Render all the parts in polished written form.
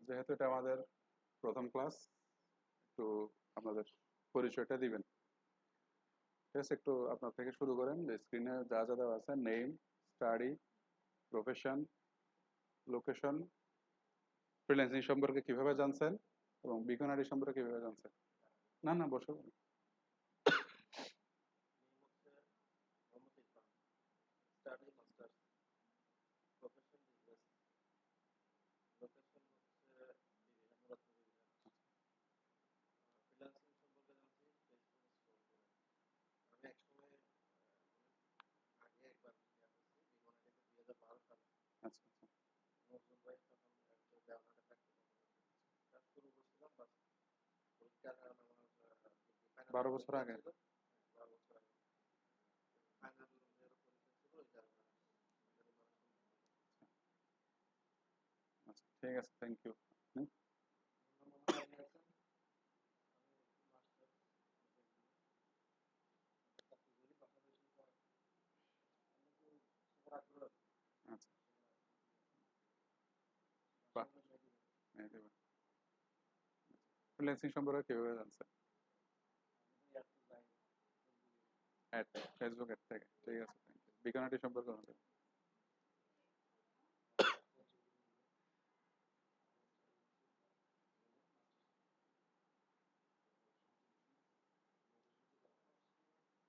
যেহেতু এটা আমাদের প্রথম ক্লাস, একটু আপনাদের পরিচয়টা দিবেন। ঠিক আছে, একটু আপনার থেকে শুরু করেন। স্ক্রিনে যা যা দেওয়া আছে, name, study, profession, location, freelancing সম্পর্কে কিভাবে জানছেন এবং বিকনারি সম্পর্কে কিভাবে জানছেন। না না, বসে বলুন। আচ্ছা আচ্ছা। 12 বছর আগে। আচ্ছা ঠিক আছে, থ্যাংক ইউ। আচ্ছা, ফ্রিল্যান্সিং সম্পর্কে কিভাবে জানছেন? অ্যাড, ফেসবুক অ্যাড থেকে। ঠিক আছে, থ্যাংক ইউ। বিকনারি সম্পর্কে জানছেন?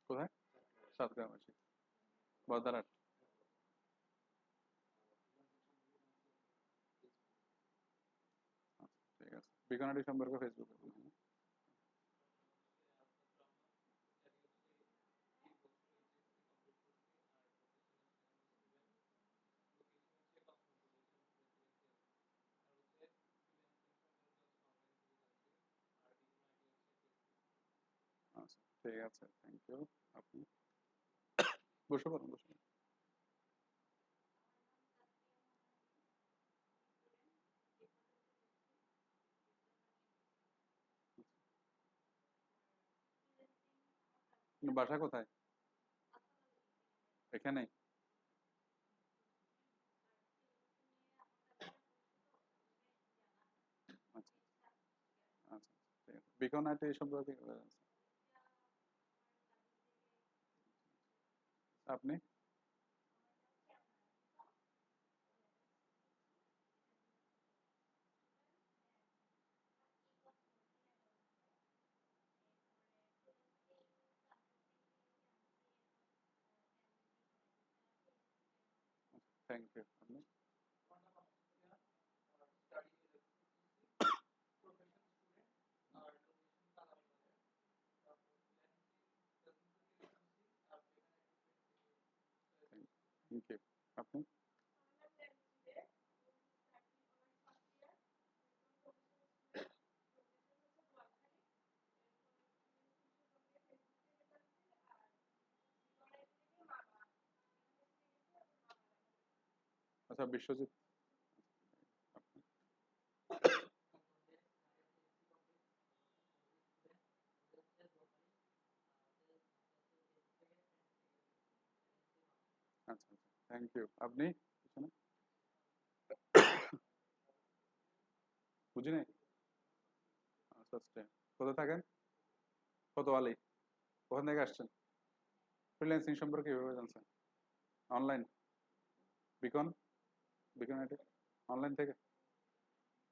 কোথায়? সাতগ্রাম আছি, বদারহাট। আচ্ছা ঠিক আছে, বিকনারি সম্পর্কে ফেসবুকে বলুন। আচ্ছা ঠিক আছে, থ্যাংক ইউ। আপনি বসে পড়ুন, বসে পড়ুন। বাসা কোথায়? এখানে? আচ্ছা আচ্ছা, ঠিক আছে। বিকনারি সম্পর্কে কিভাবে জানছেন? আপনি? Thank you. আপনি? Thank you. আপনি? আচ্ছা, বিশ্বজিৎ। আপনি? আচ্ছা আচ্ছা, থ্যাংক ইউ। আপনি? পিছনে? বুঝি নাই। আচ্ছা আচ্ছা, কোথায় থাকেন? কোতোয়ালি। ওখান থেকে আসছেন? ফ্রিল্যান্সিং সম্পর্কে কিভাবে জানছেন? Online? Beacon, Beacon IT, online থেকে?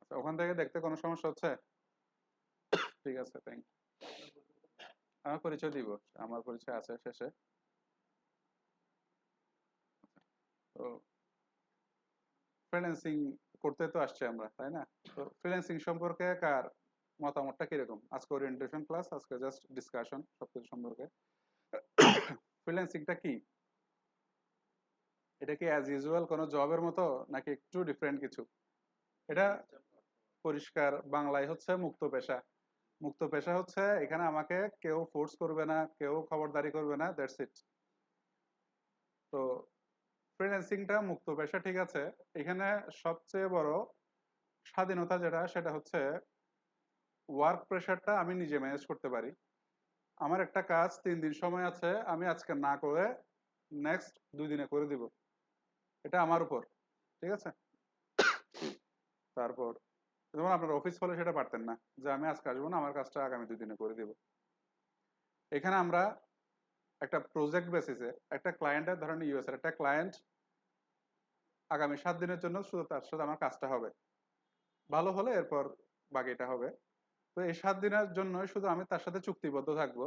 আচ্ছা, ওখান থেকে দেখতে কোনো সমস্যা হচ্ছে? ঠিক আছে, থ্যাংক ইউ। আমার পরিচয় দিব, আমার পরিচয় আছে শেষে। তো ফ্রিল্যান্সিং করতে তো আসছি আমরা, তাই না? তো ফ্রিল্যান্সিং সম্পর্কে কার মতামতটা কিরকম? আজকে ওরিয়েন্টেশন ক্লাস, আজকে জাস্ট ডিসকাশন সবকিছু সম্পর্কে। ফ্রিল্যান্সিংটা কি? এটা কি অ্যাজ ইউজুয়াল কোনো জবের মতো, নাকি একটু ডিফারেন্ট কিছু? এটা পরিষ্কার বাংলায় হচ্ছে মুক্ত পেশা। মুক্ত পেশা হচ্ছে এখানে আমাকে কেউ ফোর্স করবে না, কেউ খবরদারি করবে না, দ্যাটস ইট। তো ফ্রিল্যান্সিংটা মুক্ত পেশা, ঠিক আছে। এখানে সবচেয়ে বড় স্বাধীনতা যেটা, সেটা হচ্ছে ওয়ার্ক প্রেশারটা আমি নিজে ম্যানেজ করতে পারি। আমার একটা কাজ 3 দিন সময় আছে, আমি আজকে না করে নেক্সট 2 দিনে করে দিব, এটা আমার উপর। ঠিক আছে। তারপর যেমন আপনার অফিস হলে সেটা পারতেন না যে আমি আজকে আসবো না, আমার কাজটা আগামী 2 দিনে করে দিব। এখানে আমরা একটা প্রজেক্ট বেসিসে একটা ক্লায়েন্টের, ধরেন ইউএস এর একটা ক্লায়েন্ট আগামী 7 দিনের জন্য শুধু তার সাথে আমার কাজটা হবে, ভালো হলে এরপর বাকিটা হবে। তো এই 7 দিনের জন্য শুধু আমি তার সাথে চুক্তিবদ্ধ থাকবো।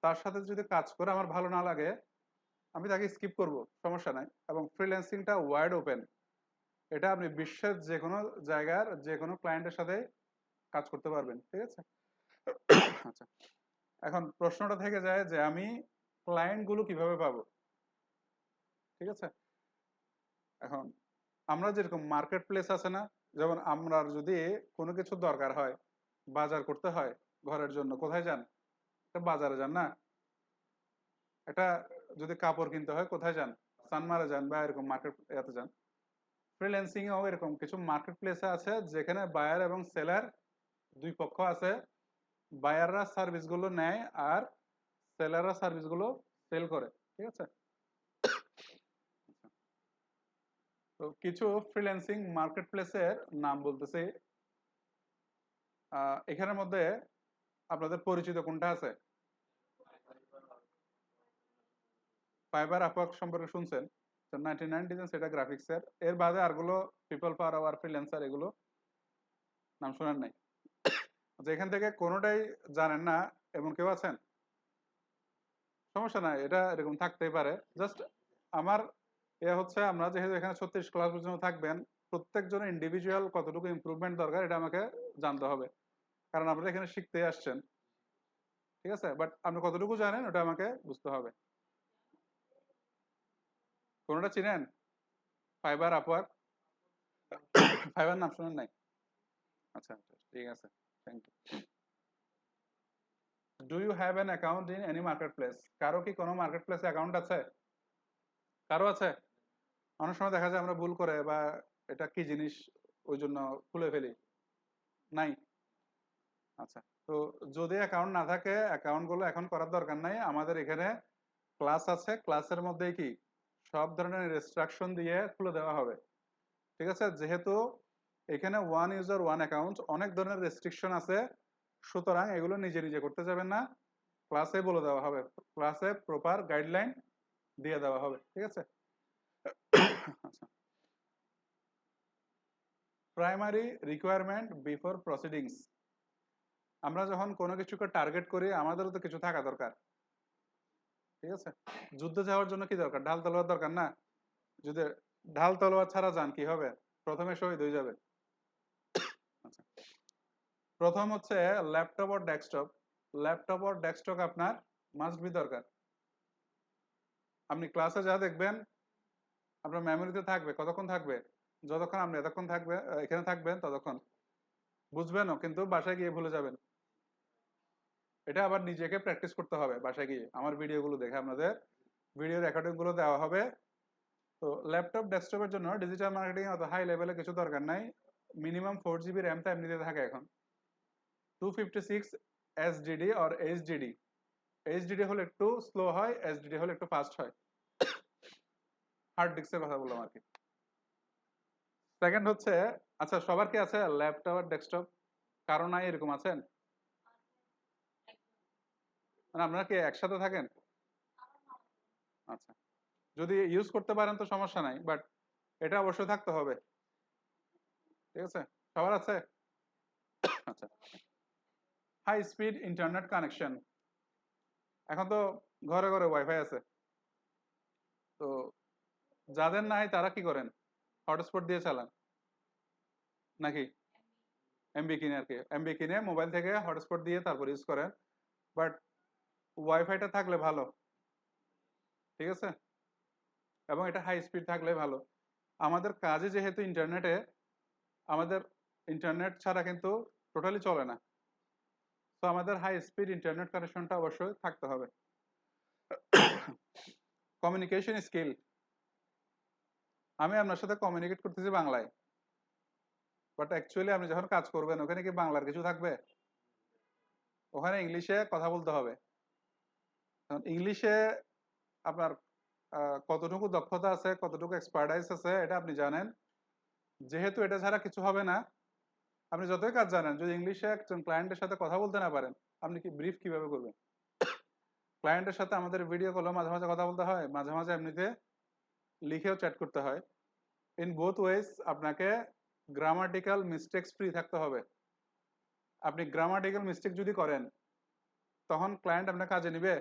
তার সাথে যদি কাজ করে আমার ভালো না লাগে আমি তাকে স্কিপ করব, সমস্যা নাই। এবং ফ্রিল্যান্সিংটা ওয়াইড ওপেন, এটা আপনি বিশ্বের যে কোনো জায়গার যে কোনো ক্লায়েন্টের সাথে কাজ করতে পারবেন, ঠিক আছে? আচ্ছা, এখন প্রশ্নটা থেকে যায় যে আমি ক্লায়েন্ট গুলো কিভাবে পাবো, ঠিক আছে? এখন আমরা যেরকম মার্কেট প্লেস আছে না, যেমন আমরা যদি কোনো কিছু দরকার হয়, বাজার করতে হয় ঘরের জন্য, কোথায় যান? একটা বাজারে যান না? একটা যদি কাপড় কিনতে হয় কোথায় যান? সানমারে যান বা এরকম মার্কেট এতে যান। ফ্রিল্যান্সিং এও এরকম কিছু মার্কেট প্লেসে আছে যেখানে বায়ার এবং সেলার দুই পক্ষ আছে। বায়াররা সার্ভিস গুলো নেয় আর সেলাররা সার্ভিস গুলো সেল করে, ঠিক আছে? তো কিছু ফ্রিল্যান্সিং মার্কেট প্লেসের নাম বলতেছি। এখানের মধ্যে আপনাদের পরিচিত কোনটা আছে? ফাইবার, আপওয়ার্ক সম্পর্কে শুনছেন? 99 ডিজাইন সেটা গ্রাফিক্সের, এর বাদে আরগুলো পিপল পাওয়ার আওয়ার, ফ্রিল্যান্সার, এগুলো নাম শোনেন নাই? আচ্ছা, এখান থেকে কোনোটাই জানেন না এমন কেউ আছেন? সমস্যা নাই, এটা এরকম থাকতেই পারে। জাস্ট আমার হচ্ছে আমরা যেহেতু এখানে 36 ক্লাস পর্যন্ত থাকবেন, প্রত্যেকজনের ইন্ডিভিজুয়াল কতটুকু ইমপ্রুভমেন্ট দরকার এটা আমাকে জানতে হবে, কারণ আপনারা এখানে শিখতে আসছেন, ঠিক আছে? বাট আপনি কতটুকু জানেন ওটা আমাকে বুঝতে হবে। কোনোটা চিনেন? Fibre, Upwork? ফাইবার নাম শুনেন নাই? আচ্ছা আচ্ছা, ঠিক আছে, thank you. Do you have an account in any market place? কারো কি কোনো মার্কেট প্লেসে অ্যাকাউন্ট আছে? কারো আছে? অনেক সময় দেখা যায় আমরা ভুল করে বা এটা কি জিনিস ওই জন্য খুলে ফেলি। নাই? আচ্ছা, তো যদি অ্যাকাউন্ট না থাকে অ্যাকাউন্ট গুলো এখন করার দরকার নাই। আমাদের এখানে ক্লাস আছে, ক্লাসের মধ্যেই কি সব ধরনের রেস্ট্রিকশন দিয়ে খুলে দেওয়া হবে, ঠিক আছে? যেহেতু এখানে ওয়ান ইউজার ওয়ান অ্যাকাউন্ট, অনেক ধরনের রেস্ট্রিকশন আছে, সুতরাং এগুলো নিজে নিজে করতে যাবেন না, ক্লাসে বলে দেওয়া হবে, ক্লাসে প্রপার গাইডলাইন দিয়ে দেওয়া হবে, ঠিক আছে? আচ্ছা, প্রাইমারি রিকোয়ারমেন্ট বিফোর প্রসিডিংস। আমরা যখন কোনো কিছুকে টার্গেট করি আমাদেরও তো কিছু থাকা দরকার, ঠিক আছে? যুদ্ধে যাওয়ার জন্য কি দরকার? ঢাল তলোয়ার দরকার না? যদি ঢাল তলোয়ার ছাড়া যান কি হবে? প্রথমে শহীদ হয়ে যাবে। আচ্ছা, প্রথম হচ্ছে ল্যাপটপ আর ডেস্কটপ। ল্যাপটপ আর ডেস্কটপ আপনার মাস্ট বি দরকার। আপনি ক্লাসে যা দেখবেন আপনার মেমোরিতে থাকবে, কতক্ষণ থাকবে? যতক্ষণ আপনি এতক্ষণ থাকবে এখানে থাকবেন ততক্ষণ বুঝবেনও, কিন্তু বাসায় গিয়ে ভুলে যাবেন। এটা আবার নিজেকে প্র্যাকটিস করতে হবে বাসায় গিয়ে, আমার ভিডিওগুলো দেখে আপনাদের ভিডিও রেকর্ডিং গুলো দেওয়া হবে। তো ল্যাপটপ ডেস্কটপের জন্য ডিজিটাল মার্কেটিং অত হাই লেভেলে কিছু দরকার নাই। মিনিমাম 4 GB র্যাম তো এমনিতে থাকে এখন। 256 SSD আর এইচডিডি। এইচডিডি হলে একটু স্লো হয়, এসডিডি হলে একটু ফাস্ট হয়। হার্ড ডিস্কের কথা বললাম আর কি। সেকেন্ড হচ্ছে, আচ্ছা সবার কি আছে ল্যাপটপ আর ডেস্কটপ? কারো নাই এরকম আছেন? মানে আপনারা কি একসাথে থাকেন? আচ্ছা, যদি ইউজ করতে পারেন তো সমস্যা নাই, বাট এটা অবশ্যই থাকতে হবে, ঠিক আছে? সবার আছে? আচ্ছা, হাই স্পিড ইন্টারনেট কানেকশন। এখন তো ঘরে ঘরে ওয়াইফাই আছে, তো যাদের নাই তারা কি করেন? হটস্পট দিয়ে চালান নাকি এমবি কিনে? আর কি এমবি কিনে মোবাইল থেকে হটস্পট দিয়ে তারপর ইউজ করেন। বাট ওয়াইফাইটা থাকলে ভালো, ঠিক আছে? এবং এটা হাই স্পিড থাকলে ভালো। আমাদের কাজে যেহেতু ইন্টারনেটে, আমাদের ইন্টারনেট ছাড়া কিন্তু টোটালি চলে না। তো আমাদের হাই স্পিড ইন্টারনেট কানেকশনটা অবশ্যই থাকতে হবে। Communication skill. আমি আপনার সাথে কমিউনিকেট করতেছি বাংলায়, বাট অ্যাকচুয়ালি আপনি যখন কাজ করবেন ওখানে কি বাংলার কিছু থাকবে? ওখানে ইংলিশে কথা বলতে হবে। ইংলিশে আপনার কতটুকু দক্ষতা আছে, কতটুকু এক্সপার্টাইজ আছে এটা আপনি জানেন। যেহেতু এটা ছাড়া কিছু হবে না, আপনি যতই কাজ জানেন, যদি ইংলিশে একজন ক্লায়েন্টের সাথে কথা বলতে না পারেন, আপনি কি ব্রিফ কিভাবে করবেন? ক্লায়েন্টের সাথে আমাদের ভিডিও কলে মাঝে মাঝে কথা বলতে হয়, মাঝে মাঝে এমনিতে লিখেও চ্যাট করতে হয়। ইন বোথ ওয়েজ আপনাকে গ্রামাটিক্যাল মিস্টেক্স ফ্রি থাকতে হবে। আপনি গ্রামাটিক্যাল মিস্টেক যদি করেন, তখন ক্লায়েন্ট আপনার কাজে নিবে?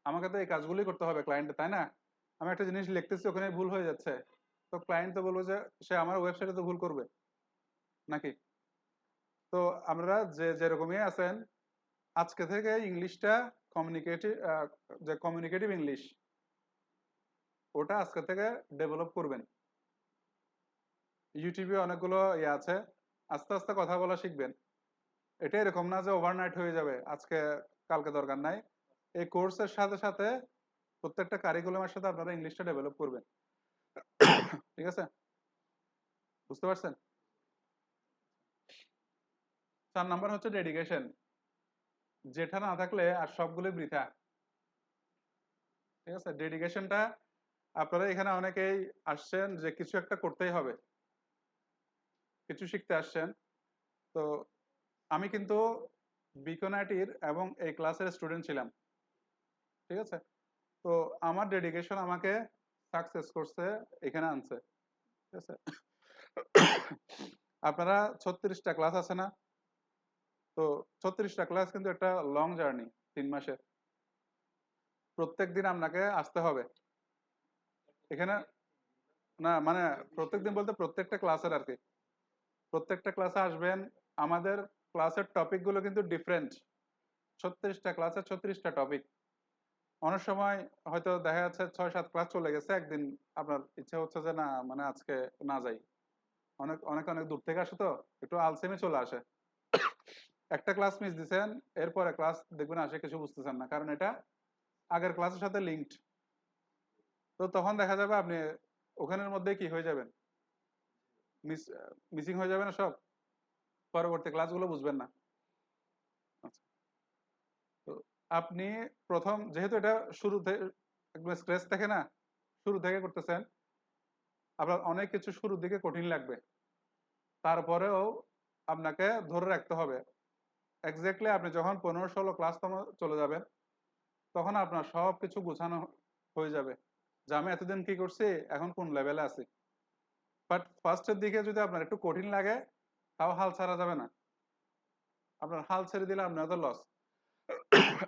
আমাকে তো এই কাজগুলোই করতে হবে ক্লায়েন্টে, তাই না? আমি একটা জিনিস লিখতেছি, ওখানে ভুল হয়ে যাচ্ছে, তো ক্লায়েন্ট তো বলবো যে সে আমার ওয়েবসাইটে তো ভুল করবে নাকি? তো আমরা যে যেরকমই আছেন, আজকে থেকে ইংলিশটা কমিউনিকেটিভ, যে কমিউনিকেটিভ ইংলিশ, ওটা আজকে থেকে ডেভেলপ করবেন। ইউটিউবে অনেকগুলো ইয়ে আছে, আস্তে আস্তে কথা বলা শিখবেন। এটা এরকম না যে ওভারনাইট হয়ে যাবে, আজকে কালকে দরকার নাই। এই কোর্সের সাথে সাথে প্রত্যেকটা কারিকুলামের সাথে আপনারা ইংলিশটা ডেভেলপ করবেন। ঠিক আছে? বুঝতে পারছেন? 4 নাম্বার হচ্ছে ডেডিকেশন। যেটা না থাকলে আর সবগুলো বৃথা। ঠিক আছে? ডেডিকেশনটা, আপনারা এখানে অনেকেই আসছেন যে কিছু একটা করতেই হবে, কিছু শিখতে আসছেন। তো আমি কিন্তু বিকন আইটির এবং এই ক্লাসের স্টুডেন্ট ছিলাম। ঠিক আছে? তো আমার ডেডিকেশন আমাকে সাকসেস করছে, এখানে আনছে। ঠিক আছে? আপনারা 36টা ক্লাস আছে না? তো 36টা ক্লাস কিন্তু একটা লং জার্নি, 3 মাসের। প্রত্যেক দিন আপনাকে আসতে হবে এখানে। না মানে প্রত্যেকদিন বলতে প্রত্যেকটা ক্লাসের আর কি, প্রত্যেকটা ক্লাসে আসবেন। আমাদের ক্লাসের টপিক গুলো কিন্তু ডিফারেন্ট। 36টা ক্লাসে 36টা টপিক। অনেক সময় হয়তো দেখা যাচ্ছে 6-7 ক্লাস চলে গেছে একদিন, আপনার ইচ্ছা হচ্ছে যে না মানে আজকে না যাই। অনেক অনেক অনেক দূর থেকে আসে, তো একটু আলসেমি চলে আসে। একটা ক্লাস মিস দিচ্ছেন, এরপরে ক্লাস দেখবেন আসে কিছু বুঝতেছেন না, কারণ এটা আগের ক্লাসের সাথে লিঙ্কড। তো তখন দেখা যাবে আপনি ওখানের মধ্যে কি হয়ে যাবেন, মিসিং হয়ে যাবে না সব, পরবর্তী ক্লাসগুলো বুঝবেন না। আচ্ছা, তো আপনি প্রথম যেহেতু এটা শুরুতে একদম স্ক্র্যাচ থেকে না, শুরু থেকে করতেছেন, আপনার অনেক কিছু শুরুর দিকে কঠিন লাগবে, তারপরেও আপনাকে ধরে রাখতে হবে। এক্স্যাক্টলি আপনি যখন 15-16 ক্লাসতম চলে যাবেন, তখন আপনার সব কিছু গুছানো হয়ে যাবে যে আমি এতদিন কি করছি, এখন কোন লেভেলে আছি। বাট ফার্স্টের দিকে যদি আপনার একটু কঠিন লাগে, তাও হাল ছাড়া যাবে না। আপনার হাল ছেড়ে দিলে আপনার তো লস।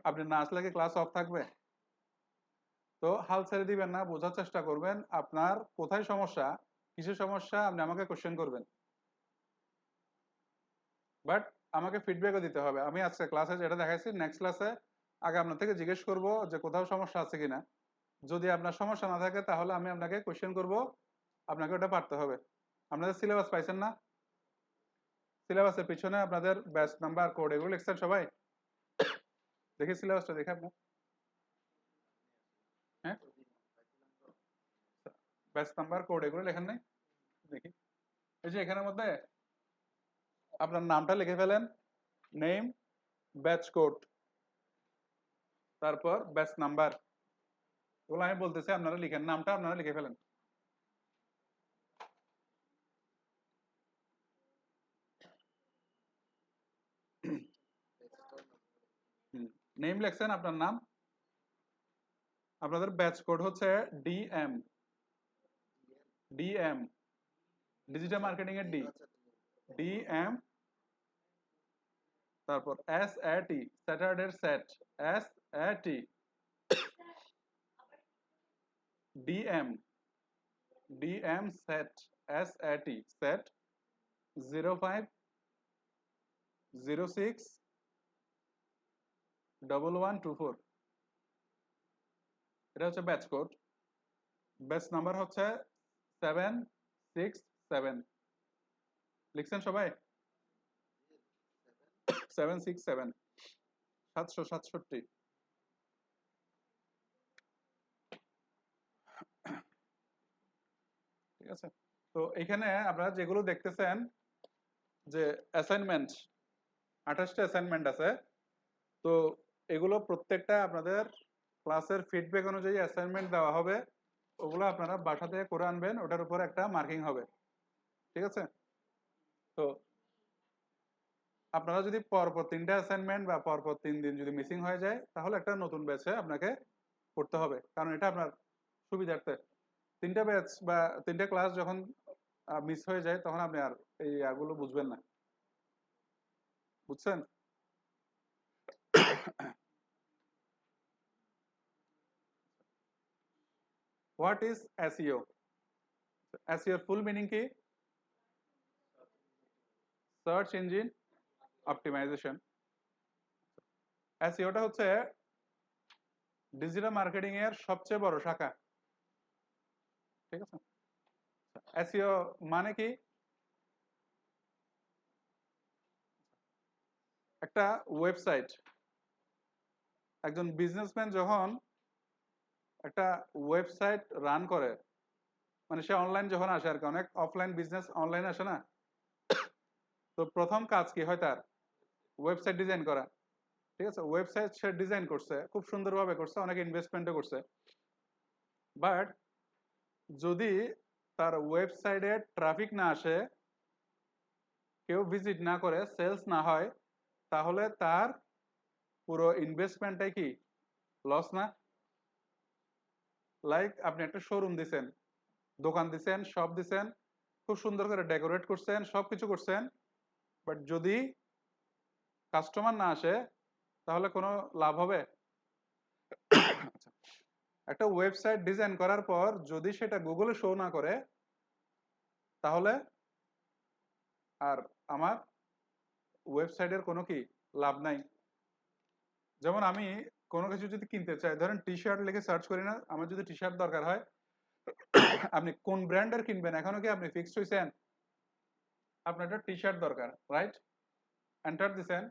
আপনি না আসলে কি ক্লাস অফ থাকবে? তো হাল ছেড়ে দিবেন না, বোঝার চেষ্টা করবেন আপনার কোথায় সমস্যা, কিসের সমস্যা, আপনি আমাকে কোশ্চেন করবেন। বাট আমাকে ফিডব্যাকও দিতে হবে। আমি আজকে ক্লাসে যেটা দেখাইছি, নেক্সট ক্লাসে আগে আপনার থেকে জিজ্ঞেস করব যে কোথাও সমস্যা আছে কিনা। যদি আপনার সমস্যা না থাকে, তাহলে আমি আপনাকে কোশ্চেন করব, আপনাকে ওটা পারতে হবে। আপনাদের সিলেবাস পাইছেন না? সিলেবাসের পিছনে আপনাদের ব্যাচ নাম্বার, কোড এগুলো লিখছেন সবাই? দেখি সিলেবাসটা দেখে আপনার। হ্যাঁ, ব্যাচ নাম্বার, কোড এগুলো লেখেন নাই? দেখি, এই যে এখানের মধ্যে আপনার নামটা লিখে ফেলেন, নেম, ব্যাচ কোড, তারপর ব্যাচ নাম্বার। এগুলো আমি বলতেছি, আপনারা লিখেন, নামটা আপনারা লিখে ফেলেন। নেম লিখছেন, আপনার নাম। আপনাদের ব্যাচ কোড হচ্ছে ডিএম, ডিএম ডিজিটাল মার্কেটিং এর ডি, ডিএম, তারপর S A T, Saturday set, S A T, DM, DM set, S A T set, 05061124। এটা হচ্ছে ব্যাচ কোড। ব্যাচ নাম্বার হচ্ছে 767। লিখছেন সবাই? 767, 767। ঠিক আছে? তো এখানে আপনারা যেগুলো দেখতেছেন যে অ্যাসাইনমেন্ট, 28টা অ্যাসাইনমেন্ট আছে। তো এগুলো প্রত্যেকটা আপনাদের ক্লাসের ফিডব্যাক অনুযায়ী অ্যাসাইনমেন্ট দেওয়া হবে। ওগুলো আপনারা বাসা থেকে করে আনবেন, ওটার উপর একটা মার্কিং হবে। ঠিক আছে? তো আপনারা যদি পরপর 3টা অ্যাসাইনমেন্ট বা পরপর 3 দিন যদি মিসিং হয়ে যায় তাহলে একটা নতুন ব্যাচে আপনাকে করতে হবে, কারণ এটা আপনার সুবিধার্থে। 3টা ব্যাচ বা 3টা ক্লাস যখন মিস হয়ে যায় তখন আপনি আর এই ইয়াগুলো বুঝবেন না, বুঝছেন? What is SEO? SEO full meaning কি? Search engine optimization. এসইওটা হচ্ছে ডিজিটাল মার্কেটিং এর সবচেয়ে বড় শাখা, ঠিক আছে? এসইও মানে কি? একটা ওয়েবসাইট, একজন বিজনেসম্যান যখন একটা ওয়েবসাইট রান করে, মানে সে অনলাইন যখন আসে আর কি, অনেক অফলাইন বিজনেস অনলাইন আসে না, তো প্রথম কাজ কি হয় তার? ওয়েবসাইট ডিজাইন করা, ঠিক আছে? ওয়েবসাইট সে ডিজাইন করছে, খুব সুন্দরভাবে করছে, অনেক ইনভেস্টমেন্টও করছে, বাট যদি তার ওয়েবসাইটে ট্রাফিক না আসে, কেউ ভিজিট না করে, সেলস না হয়, তাহলে তার পুরো ইনভেস্টমেন্টটাই কি লস না? লাইক আপনি একটা শোরুম দিছেন, দোকান দিছেন, শপ দিছেন, খুব সুন্দর করে ডেকোরেট করছেন, সবকিছু করছেন, বাট যদি কাস্টমার না আসে তাহলে কোনো লাভ হবে? আচ্ছা, একটা ওয়েবসাইট ডিজাইন করার পর যদি সেটা গুগলে শো না করে তাহলে আর আমার ওয়েবসাইটের কোনো কি লাভ নাই। যেমন আমি কোনো কিছু যদি কিনতে চাই, ধরেন টি শার্ট লিখে সার্চ করি না, আমার যদি টি শার্ট দরকার হয়, আপনি কোন ব্র্যান্ডের কিনবেন এখনো কি আপনি ফিক্সড হইছেন? আপনার একটা টি শার্ট দরকার, রাইট? এন্টার দিছেন।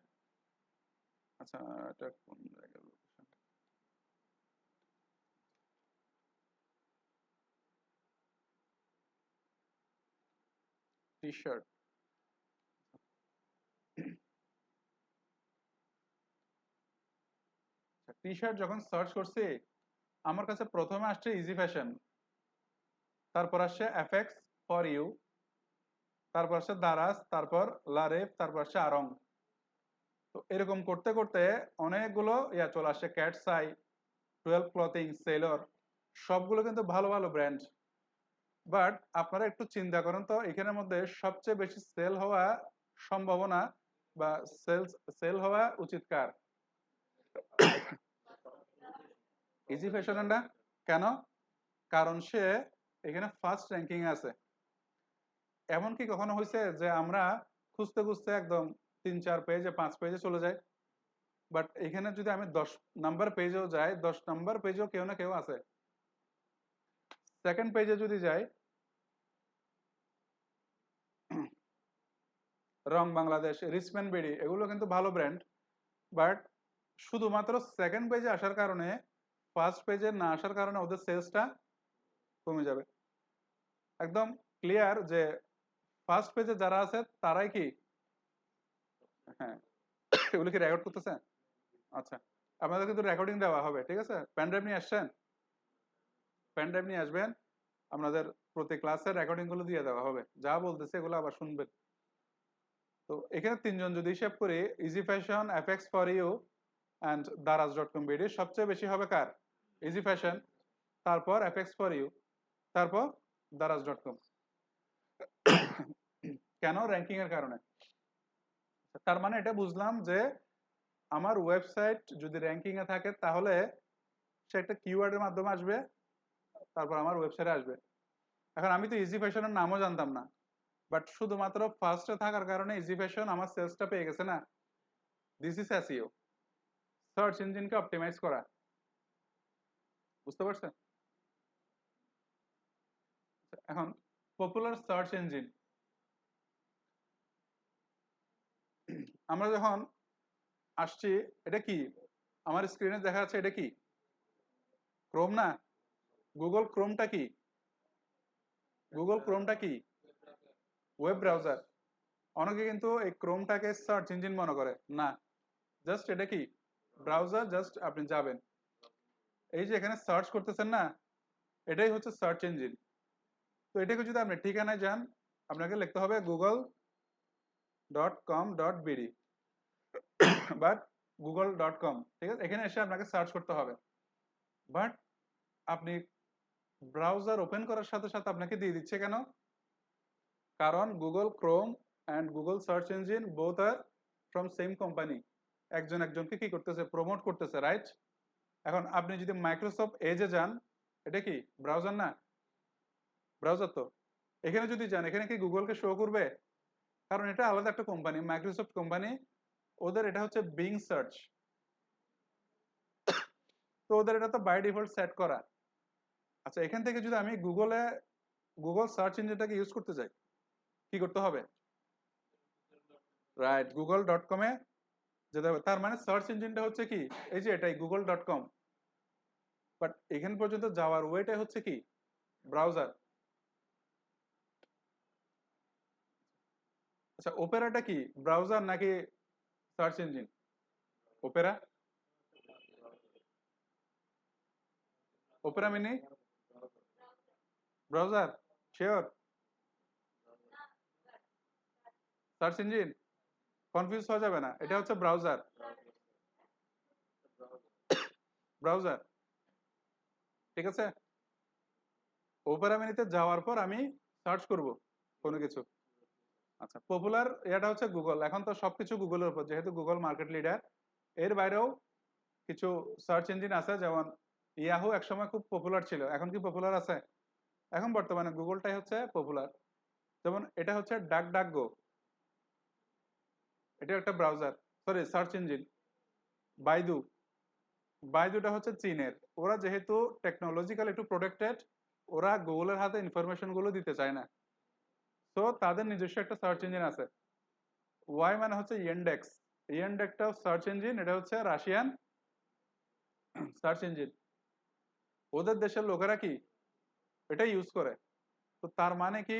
আচ্ছা, এটা কোন জায়গায় location? T shirt. T shirt যখন সার্চ করছি আমার কাছে প্রথমে আসছে ইজি ফ্যাশন, তারপর আসছে এফএক্স ফর ইউ, তারপর আসছে দারাজ, তারপর লারেফ, তারপর আসছে আরং। তো এরকম করতে করতে অনেকগুলো ইয়া চলে আসছে, ক্যাটসাই, 12 ক্লথিং, সেলর, সবগুলো কিন্তু ভালো ভালো ব্র্যান্ড। বাট আপনারা একটু চিন্তা করেন তো, এখানের মধ্যে সবচেয়ে বেশি সেল হওয়া সম্ভাবনা বা সেল হওয়া উচিত কার? ইজি ফ্যাশন না? কেন? কারণ সে এখানে ফার্স্ট র্যাঙ্কিং এ আছে। এমন কি কখনো হয়েছে যে আমরা খুঁজতে খুঁজতে একদম 3-4 পেজে 5 পেজে চলে যাই, বাট এখানে যদি আমি 10 নাম্বার পেজেও যাই, 10 নাম্বার পেজেও কেউ না কেউ আছে। সেকেন্ড পেজে যদি যাই, রং বাংলাদেশ, রিচম্যান বেডি, এগুলো কিন্তু ভালো ব্র্যান্ড, বাট শুধুমাত্র সেকেন্ড পেজে আসার কারণে, ফার্স্ট পেজে না আসার কারণে ওদের সেলসটা কমে যাবে। একদম ক্লিয়ার যে ফার্স্ট পেজে যারা আছে তারাই কি, হ্যাঁ, এগুলো কি রেকর্ড করতেছেন? আচ্ছা, আপনাদের কিন্তু রেকর্ডিং দেওয়া হবে, ঠিক আছে? পেন ড্রাইভ নিয়ে আসছেন? পেন ড্রাইভ নিয়ে আসবেন, আপনাদের প্রতি ক্লাসের রেকর্ডিং গুলো দিয়ে দেওয়া হবে, যা বলতেছে এগুলো আবার শুনবেন। তো এখানে তিনজন যদি হিসাব করি, Easy Fashion, FX for you and দারাজ.com বিডি, সবচেয়ে বেশি হবে কার? ইজি ফ্যাশন, তারপর এফএক্স ফর ইউ, তারপর দারাজ.com। কেন? র্যাঙ্কিং এর কারণে। তার মানে এটা বুঝলাম যে আমার ওয়েবসাইট যদি র্যাঙ্কিং এ থাকে তাহলে সে একটা কিওয়ার্ডের মাধ্যমে আসবে, তারপর আমার ওয়েবসাইটে আসবে। এখন আমি তো ইজি ফ্যাশনের নামও জানতাম না, বাট শুধুমাত্র ফার্স্টে থাকার কারণে ইজি ফ্যাশন আমার সেলসটা পেয়ে গেছে না? দিস ইজ এসইও, সার্চ ইঞ্জিনকে অপটিমাইজ করা। বুঝতে পারছেন? এখন পপুলার সার্চ ইঞ্জিন, আমরা যখন আসছি, এটা কি আমার স্ক্রিনে দেখা যাচ্ছে? এটা কি ক্রোম না? গুগল ক্রোমটা কি? গুগল ক্রোমটা কি? Web browser. অনেকে কিন্তু এই ক্রোমটাকে সার্চ ইঞ্জিন মনে করে না, জাস্ট এটা কি ব্রাউজার, জাস্ট আপনি যাবেন, এই যে এখানে সার্চ করতেছেন না, এটাই হচ্ছে সার্চ ইঞ্জিন। তো এটাকে যদি আপনি ঠিকানায় যান, আপনাকে লিখতে হবে গুগল .com.bd বাট google.com, ঠিক আছে, এখানে এসে আপনাকে সার্চ করতে হবে। বাট আপনি ব্রাউজার ওপেন করার সাথে সাথে আপনাকে দিয়ে দিচ্ছে কেন? কারণ Google Chrome and Google search engine both are from same company, একজন একজনকে কি করতেছে, প্রমোট করতেছে, রাইট? এখন আপনি যদি মাইক্রোসফট এজে যান, এটা কি ব্রাউজার না? ব্রাউজার তো। এখানে যদি যান, এখানে কি গুগলকে শো করবে? কারণ এটা আলাদা একটা কোম্পানি, মাইক্রোসফট কোম্পানি, ওদের এটা হচ্ছে বিং সার্চ, তো ওদের এটা তো বাই ডিফল্ট সেট করা। আচ্ছা, এখান থেকে যদি আমি গুগল সার্চ ইঞ্জিনটাকে ইউজ করতে চাই, কি করতে হবে? রাইট, google.com-এ যেতে হবে। তার মানে সার্চ ইঞ্জিনটা হচ্ছে কি, এই যে এটাই google.com, বাট এখান পর্যন্ত যাওয়ার ওয়েটাই হচ্ছে কি, ব্রাউজার। আচ্ছা, ওপেরাটা কি ব্রাউজার নাকি search engine? Opera, Opera mini browser, sure? Search engine, confuse হওয়া যাবে না, এটা হচ্ছে ব্রাউজার, ব্রাউজার, ঠিক আছে। ওপেরা মিনিতে যাওয়ার পর আমি সার্চ করব কোনো কিছু। আচ্ছা, পপুলার এটা হচ্ছে গুগল, এখন তো সবকিছু গুগলের উপর, যেহেতু গুগল মার্কেট লিডার। এর বাইরেও কিছু সার্চ ইঞ্জিন আছে, যেমন ইয়াহু একসময় খুব পপুলার ছিল, এখন কি পপুলার আছে? এখন বর্তমানে গুগলটাই হচ্ছে পপুলার। যেমন এটা হচ্ছে ডাক ডাক গো, এটা একটা browser, sorry search engine. Baidu, বাইদুটা হচ্ছে চীনের, ওরা যেহেতু টেকনোলজিক্যাল একটু প্রোটেক্টেড, ওরা গুগলের হাতে ইনফরমেশন গুলো দিতে চায় না, তো তাদের নিজস্ব একটা সার্চ ইঞ্জিন আছে। ওয়াই মানে হচ্ছে ইয়েন্ডেক্স, ইয়েন্ডেক্সটাও সার্চ ইঞ্জিন, এটা হচ্ছে রাশিয়ান সার্চ ইঞ্জিন। ওদের দেশের লোকেরা কি এটা ইউজ করে, তো তার মানে কি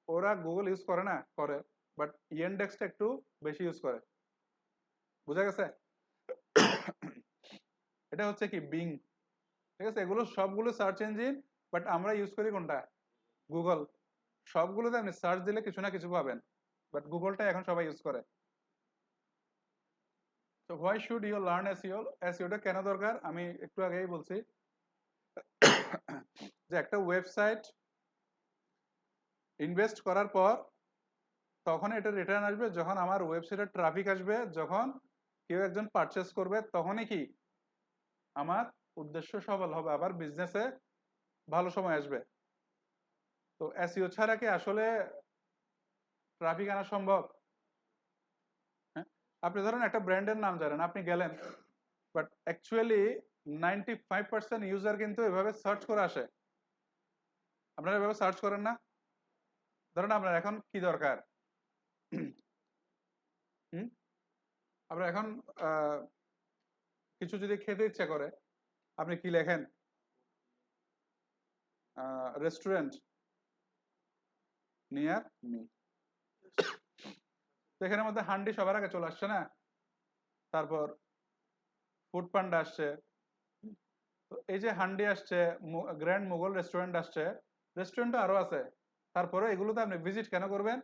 ওরা গুগল ইউজ করে না, করে, বাট ইয়েন্ডেক্সটা একটু বেশি ইউজ করে। বুঝা গেছে? এটা হচ্ছে কি বিং, ঠিক আছে, এগুলো সবগুলো সার্চ ইঞ্জিন, বাট আমরা ইউজ করি কোনটা? গুগল। সবগুলোতে আপনি সার্চ দিলে কিছু না কিছু পাবেন, বাট গুগলটা এখন সবাই ইউজ করে। তো why should you learn SEO? এসইওটা কেন দরকার আমি একটু আগেই বলছি, যে একটা ওয়েবসাইট ইনভেস্ট করার পর তখন এটা রিটার্ন আসবে যখন আমার ওয়েবসাইটের ট্রাফিক আসবে, যখন কেউ একজন পারচেস করবে, তখনই কি আমার উদ্দেশ্য সফল হবে, আবার বিজনেসে ভালো সময় আসবে। তো এসইও ছাড়া কি আসলে ট্রাফিক আনা সম্ভব? হ্যাঁ, আপনি ধরেন একটা ব্র্যান্ডের নাম জানেন, আপনি গেলেন, বাট অ্যাকচুয়ালি 95% ইউজার কিন্তু এভাবে সার্চ করে আসে। আপনারা এভাবে সার্চ করেন না? ধরেন আপনার এখন কি দরকার, হুম, আপনার এখন আহ, কিছু যদি খেতে ইচ্ছা করে, আপনি কি লেখেন? রেস্টুরেন্ট নিয়ার মি, তো এখানের মধ্যে হান্ডি সবার আগে চলে আসছে না, তারপর ফুড পান্ডা আসছে, তো এই যে হান্ডি আসছে, গ্র্যান্ড মুঘল রেস্টুরেন্ট আসছে, রেস্টুরেন্ট আরো আছে, তারপরে এগুলোতে আপনি ভিজিট কেন করবেন?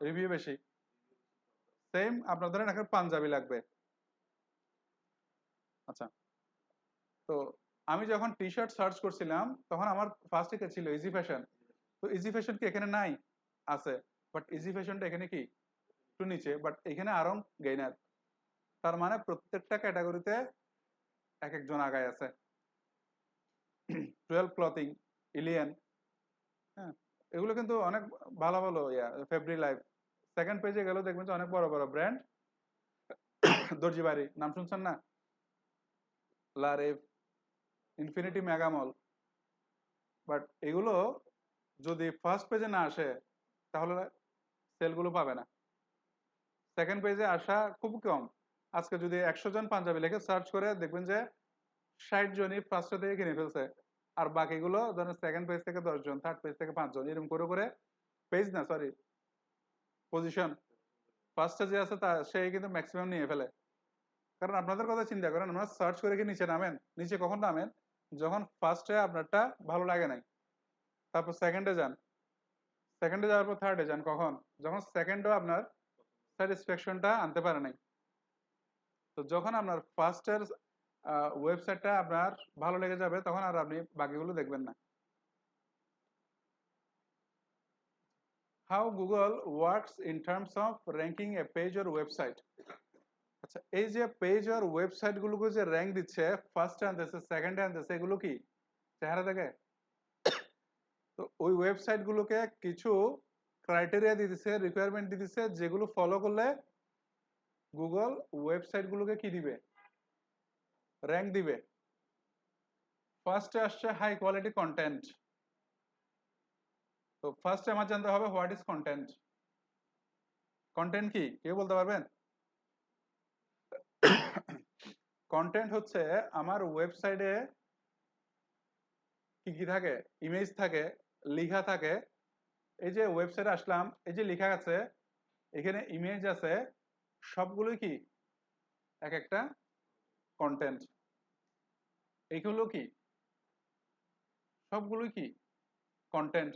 রিভিউ বেশি। সেম আপনার ধরেন এখন পাঞ্জাবি লাগবে, আচ্ছা, তো আমি যখন টি শার্ট সার্চ করছিলাম তখন আমার ফার্স্টে ছিল ইজি ফ্যাশন, তো ইজি ফ্যাশন কি এখানে নাই? আছে, বাট ইজি ফ্যাশনটা এখানে কি একটু নিচে, বাট এখানে আরং গেইনার। তার মানে প্রত্যেকটা ক্যাটাগরিতে এক একজন আগায় আছে। 12 ক্লথিং, ইলিয়ান, হ্যাঁ, এগুলো কিন্তু অনেক ভালো ভালো, ফেব্রি লাইফ, সেকেন্ড পেজে গেলেও দেখবেন যে অনেক বড় বড় ব্র্যান্ড। দর্জি বাড়ি নাম শুনছেন না? লারেভ, ইনফিনিটি মেগামল, বাট এগুলো যদি ফার্স্ট পেজে না আসে তাহলে সেলগুলো পাবে না, সেকেন্ড পেজে আসা খুব কম। আজকে যদি 100 জন পাঞ্জাবি লিখে সার্চ করে দেখবেন যে 60 জনই ফার্স্ট থেকে কিনে ফেলছে, আর বাকিগুলো ধরেন সেকেন্ড পেজ থেকে 10 জন, থার্ড পেজ থেকে 5 জন, এরকম করে করে, পেজ না সরি, পজিশন, ফার্স্টে যে আছে তা সেই কিন্তু ম্যাক্সিমাম নিয়ে ফেলে। কারণ আপনাদের কথা চিন্তা করেন, আমরা সার্চ করে কি নিচে নামেন? নিচে কখন নামেন? যখন ফার্স্টে আপনারটা ভালো লাগে নাই, তারপর সেকেন্ডে যান, সেকেন্ডে যাওয়ার পর থার্ডে যান কখন? যখন সেকেন্ডও আপনার স্যাটিসফ্যাকশনটা আনতে পারে নাই। তো যখন আপনার ফার্স্টের ওয়েবসাইটটা আপনার ভালো লেগে যাবে তখন আর আপনি বাকিগুলো দেখবেন না। How Google works in terms of ranking A page or website. আচ্ছা, এই যে পেজ আর ওয়েবসাইট গুলোকে যে র্যাঙ্ক দিচ্ছে, ফার্স্ট আনতেছে, সেকেন্ড আনতেছে, এগুলো কি চেহারা দেখে? তো ওই ওয়েবসাইট গুলোকে কিছু ক্রাইটেরিয়া দিয়ে দিচ্ছে, রিকোয়ারমেন্ট দিয়ে দিচ্ছে, যেগুলো ফলো করলে গুগল ওয়েবসাইট গুলোকে কি দিবে? র্যাঙ্ক দিবে। ফার্স্টে আসছে হাই কোয়ালিটি কন্টেন্ট। তো ফার্স্টে আমার জানতে হবে হোয়াট ইজ কন্টেন্ট। কন্টেন্ট কি কেউ বলতে পারবেন? কন্টেন্ট হচ্ছে আমার ওয়েবসাইটে কি কি থাকে? ইমেজ থাকে, লেখা থাকে। এই যে ওয়েবসাইটে আসলাম, এই যে লেখা আছে, এখানে ইমেজ আছে, সবগুলোই কি এক একটা কন্টেন্ট। এইগুলো কি সবগুলোই কি কন্টেন্ট।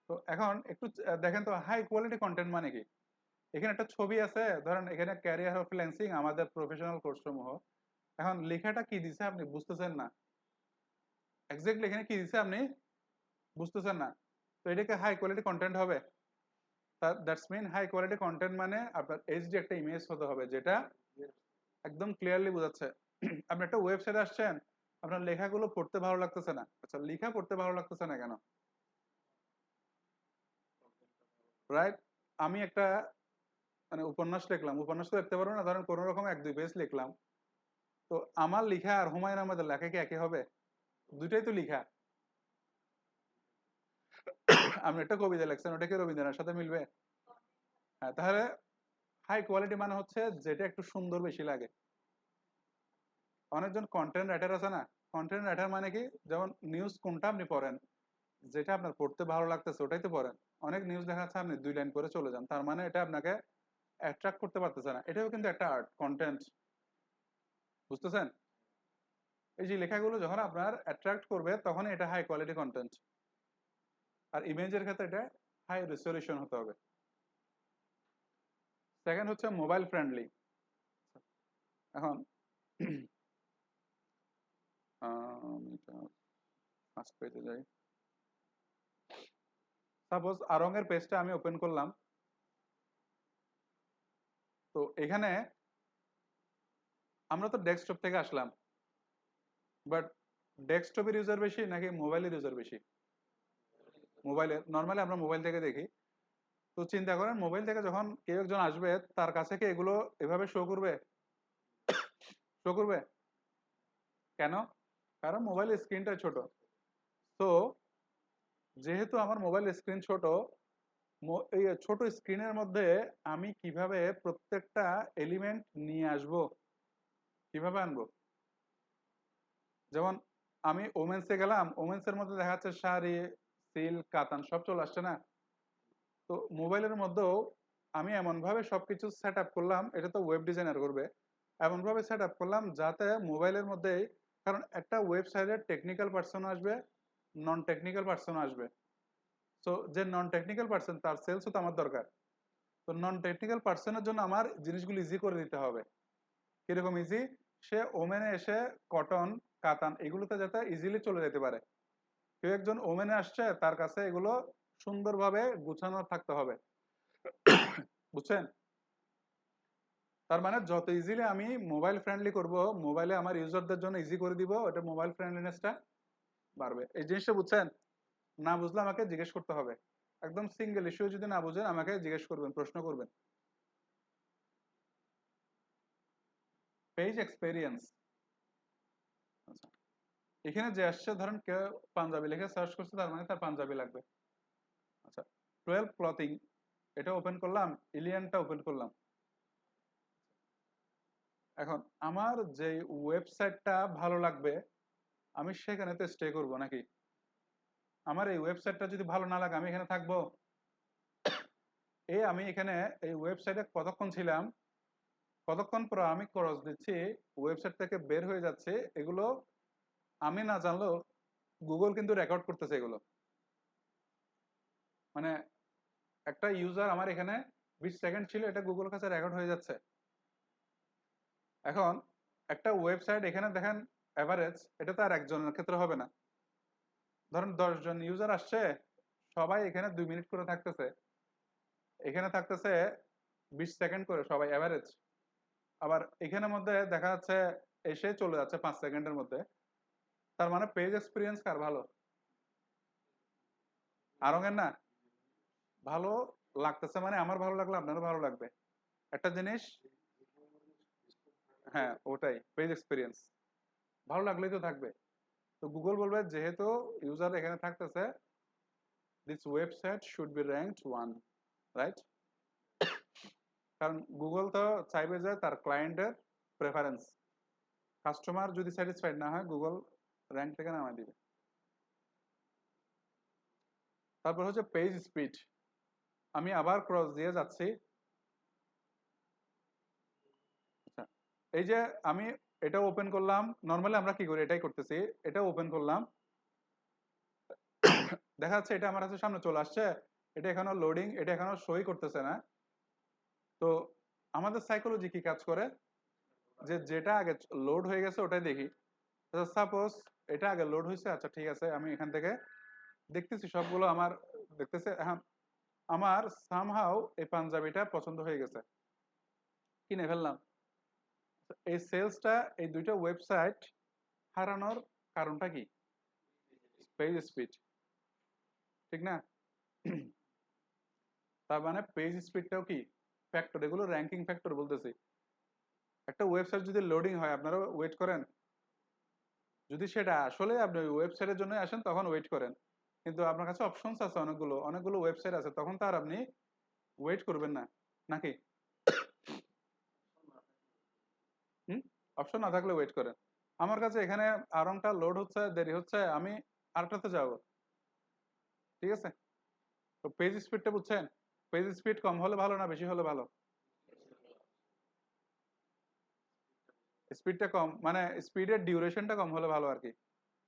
তো এখন একটু দেখেন তো হাই কোয়ালিটি কন্টেন্ট মানে কি। এখানে একটা ছবি আছে, ধরেন এখানে ক্যারিয়ার অফ ফ্রিল্যান্সিং আমাদের প্রফেশনাল কোর্স সমূহ। এখন লেখাটা কি দিছে আপনি বুঝতেছেন না, এক্স্যাক্টলি এখানে কি দিছে আপনি বুঝতেছেন না। তো এটাকে হাই কোয়ালিটি কন্টেন্ট হবে? That's mean high quality content মানে আপনার এইচডি একটা ইমেজ হতে হবে যেটা একদম ক্লিয়ারলি বোঝাচ্ছে। আপনি একটা ওয়েবসাইটে আসছেন, আপনার লেখাগুলো পড়তে ভালো লাগতেছে না। আচ্ছা, লেখা পড়তে ভালো লাগতেছে না কেন? রাইট। আমি একটা মানে উপন্যাস লিখলাম, উপন্যাস তো লিখতে পারবো না, ধরেন কোনো রকম 1-2 পেজ লিখলাম। তো আমার লেখা আর হুমায়ুন আহমেদের লেখা কি একই হবে? দুইটাই তো লেখা। আপনি একটা কবিতা লিখছেন, ওটা কি রবীন্দ্রনাথের সাথে মিলবে? হ্যাঁ, তাহলে হাই কোয়ালিটি মানে হচ্ছে যেটা একটু সুন্দর বেশি লাগে। অনেকজন কন্টেন্ট রাইটার আছে না, কন্টেন্ট রাইটার মানে কি, যেমন নিউজ কোনটা আপনি পড়েন, যেটা আপনার পড়তে ভালো লাগতেছে ওটাই তো পড়েন। অনেক নিউজ দেখা যাচ্ছে আপনি 2 লাইন করে চলে যান, তার মানে এটা আপনাকে অ্যাট্রাক্ট করতে পারতেছে না, এটাও কিন্তু একটা আর্ট কন্টেন্ট। বুঝতেছেন? এই যে লেখাগুলো যখন আপনার অ্যাট্রাক্ট করবে তখন এটা হাই কোয়ালিটি কন্টেন্ট। আর ইমেজের ক্ষেত্রে এটা হাই রেজলিউশন হতে হবে। সেকেন্ড হচ্ছে মোবাইল ফ্রেন্ডলি। এখন ফার্স্ট পেজে যাই। সাপোজ আরং এর পেজটা আমি ওপেন করলাম। তো এখানে আমরা তো ডেস্কটপ থেকে আসলাম, বাট ডেস্কটপের ইউজার বেশি নাকি মোবাইলের ইউজার বেশি? মোবাইলের। নর্মালি আমরা মোবাইল থেকে দেখি। তো চিন্তা করেন মোবাইল থেকে যখন কেউ একজন আসবে, তার কাছে কি এগুলো এভাবে শো করবে? শো করবে? কেন? কারণ মোবাইলের স্ক্রিনটা ছোট। তো যেহেতু আমার মোবাইল স্ক্রিন ছোট, এই ছোট স্ক্রিনের মধ্যে আমি কিভাবে প্রত্যেকটা এলিমেন্ট নিয়ে আসব, কিভাবে আনবো? যেমন আমি ওমেন্সে গেলাম, ওমেন্সের মধ্যে দেখা যাচ্ছে শাড়ি, সিল্ক, কাতান সব চলে আসছে না? তো মোবাইলের মধ্যেও আমি এমন ভাবে সবকিছু সেট আপ করলাম, এটা তো ওয়েব ডিজাইনার করবে, এমন ভাবে সেট আপ করলাম যাতে মোবাইলের মধ্যেই, কারণ একটা ওয়েবসাইটে টেকনিক্যাল পার্সন আসবে, নন টেকনিক্যাল পার্সন আসবে। তো যে নন টেকনিক্যাল পার্সন তার সেলসও তো আমার দরকার। তো নন টেকনিক্যাল পার্সনের জন্য আমার জিনিসগুলো ইজি করে দিতে হবে। কিরকম ইজি? সে ওমেনে এসে কটন, কাতান এগুলোতে যাতে ইজিলি চলে যেতে পারে। কেউ একজন ওমেনে আসছে, তার কাছে এগুলো সুন্দরভাবে গুছানো থাকতে হবে। বুঝছেন? তার মানে যত ইজিলি আমি মোবাইল ফ্রেন্ডলি করব, মোবাইলে আমার ইউজারদের জন্য ইজি করে দিব, ওটা মোবাইল ফ্রেন্ডলিনেসটা বাড়বে। এই জিনিসটা বুঝছেন? না বুঝলে আমাকে জিজ্ঞেস করতে হবে। একদম সিঙ্গেল ইস্যু যদি না বুঝেন আমাকে জিজ্ঞেস করবেন, প্রশ্ন করবেন। Page experience. আচ্ছা, এখানে যে আসছে, ধরেন কেউ পাঞ্জাবি লিখে সার্চ করছে, তার মানে তার পাঞ্জাবি লাগবে। আচ্ছা, 12 ক্লথিং, এটা ওপেন করলাম, ইলিয়ানটা ওপেন করলাম। এখন আমার যে ওয়েবসাইটটা ভালো লাগবে, আমি সেখানে তো স্টে করব নাকি? আমার এই ওয়েবসাইটটা যদি ভালো না লাগে আমি এখানে থাকবো? আমি এখানে এই ওয়েবসাইটে কতক্ষণ ছিলাম, কতক্ষণ পর আমি ক্রস দিচ্ছি, ওয়েবসাইট থেকে বের হয়ে যাচ্ছে, এগুলো আমি না জানলেও গুগল কিন্তু রেকর্ড করতেছে এগুলো। মানে একটা ইউজার আমার এখানে 20 সেকেন্ড ছিল, এটা গুগল কাছে রেকর্ড হয়ে যাচ্ছে। এখন একটা ওয়েবসাইট এখানে দেখেন এভারেজ, এটা তো আর একজনের ক্ষেত্রে হবে না। ধরেন 10 জন ইউজার আসছে, সবাই এখানে 2 মিনিট করে থাকতেছে, এখানে থাকতেছে 20 সেকেন্ড করে সবাই এভারেজ। আবার এখানের মধ্যে দেখা যাচ্ছে এসে চলে যাচ্ছে 5 সেকেন্ডের মধ্যে। তার মানে পেজ এক্সপিরিয়েন্স কার ভালো? আরঙের না? ভালো লাগতেছে মানে আমার ভালো লাগলে আপনারও ভালো লাগবে। একটা জিনিস, হ্যাঁ ওটাই পেজ এক্সপিরিয়েন্স, ভালো লাগলেই তো থাকবে। তো গুগল বলবে যেহেতু ইউজার এখানে থাকতেছে, this website should be ranked 1, right? কারণ গুগল তো চাইবে যে তার ক্লায়েন্টের প্রেফারেন্স, কাস্টমার যদি স্যাটিসফাইড না হয় গুগল র্যাঙ্ক থেকে নামায় দিবে। তারপর হচ্ছে পেজ স্পিড। আমি আবার ক্রস দিয়ে যাচ্ছি। আচ্ছা, এই যে আমি এটা ওপেন করলাম, নর্মালি আমরা কি করি এটাই করতেছি, এটা ওপেন করলাম, দেখা যাচ্ছে এটা আমার কাছে সামনে চলে আসছে, এটা এখনো লোডিং, এটা এখনো সই করতেছে না। তো আমাদের সাইকোলজি কি কাজ করে, যে যেটা আগে লোড হয়ে গেছে ওটাই দেখি। সাপোজ এটা আগে লোড হয়েছে, আচ্ছা ঠিক আছে, আমি এখান থেকে দেখতেছি সবগুলো আমার দেখতেছে, হ্যাঁ আমার সামহাও এই পাঞ্জাবিটা পছন্দ হয়ে গেছে, কিনে ফেললাম। এই সেলসটা, এই দুইটা ওয়েবসাইট হারানোর কারণটা কি? পেজ স্পিড, ঠিক না? তার মানে পেজ স্পিডটাও কি ফ্যাক্টর, এগুলো র্যাঙ্কিং ফ্যাক্টর বলতেছি। একটা ওয়েবসাইট যদি লোডিং হয় আপনারা ওয়েট করেন? যদি সেটা আসলে আপনি ওই ওয়েবসাইটের জন্য আসেন তখন ওয়েট করেন, কিন্তু আপনার কাছে অপশনস আছে অনেকগুলো, অনেকগুলো ওয়েবসাইট আছে, তখন তো আর আপনি ওয়েট করবেন না, নাকি? হুম, অপশন না থাকলে ওয়েট করেন। আমার কাছে এখানে আরংটা লোড হচ্ছে, দেরি হচ্ছে, আমি আরেকটাতে যাব, ঠিক আছে? তো পেজ স্পিডটা বুঝছেন, পেজ স্পিড কম হলে ভালো না বেশি হলে ভালো? স্পিডটা কম মানে স্পিডের ডিউরেশনটা কম হলে ভালো আর কি।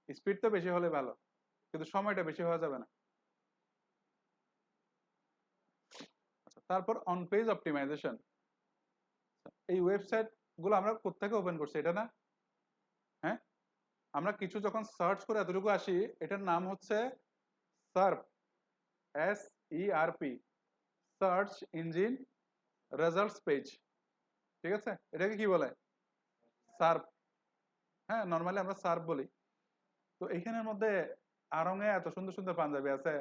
স্পিড তো বেশি হলে ভালো, কিন্তু সময়টা বেশি হওয়া যাবে না। আচ্ছা, তারপর অন পেজ অপটিমাইজেশন। এই ওয়েবসাইট গুলো আমরা কোত্থেকে ওপেন করছি, এটা না? হ্যাঁ, আমরা কিছু যখন সার্চ করে এতটুকু আসি, এটার নাম হচ্ছে SERP, SERP, search engine results page, ঠিক আছে? এটাকে কি বলে? সার্প। হ্যাঁ, নর্মালি আমরা সার্প বলি। তো এইখানের মধ্যে আড়ং এ এত সুন্দর সুন্দর পাঞ্জাবি আছে,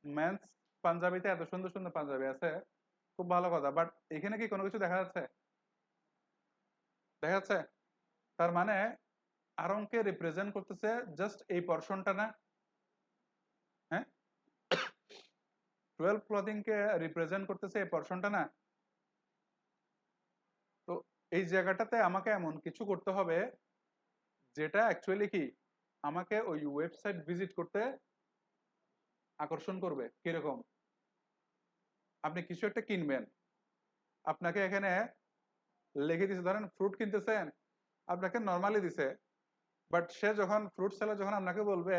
মেন্স পাঞ্জাবিতে এত সুন্দর সুন্দর পাঞ্জাবি আছে, খুব ভালো কথা, বাট এখানে কি কোনো কিছু দেখা যাচ্ছে? দেখা যাচ্ছে? তার মানে আড়ংকে রিপ্রেজেন্ট করতেছে জাস্ট এই পোর্শনটা না? হ্যাঁ, 12 ক্লদিং কে রিপ্রেজেন্ট করতেছে এই পোর্শনটা না? তো এই জায়গাটাতে আমাকে এমন কিছু করতে হবে যেটা অ্যাকচুয়ালি কি আমাকে ওই ওয়েবসাইট ভিজিট করতে আকর্ষণ করবে। কিরকম? আপনি কিছু একটা কিনবেন, আপনাকে এখানে লিখে দিছে, ধরেন ফ্রুট কিনতেছেন, আপনাকে নর্মালি দিছে, বাট সে যখন ফ্রুট সেলার যখন আপনাকে বলবে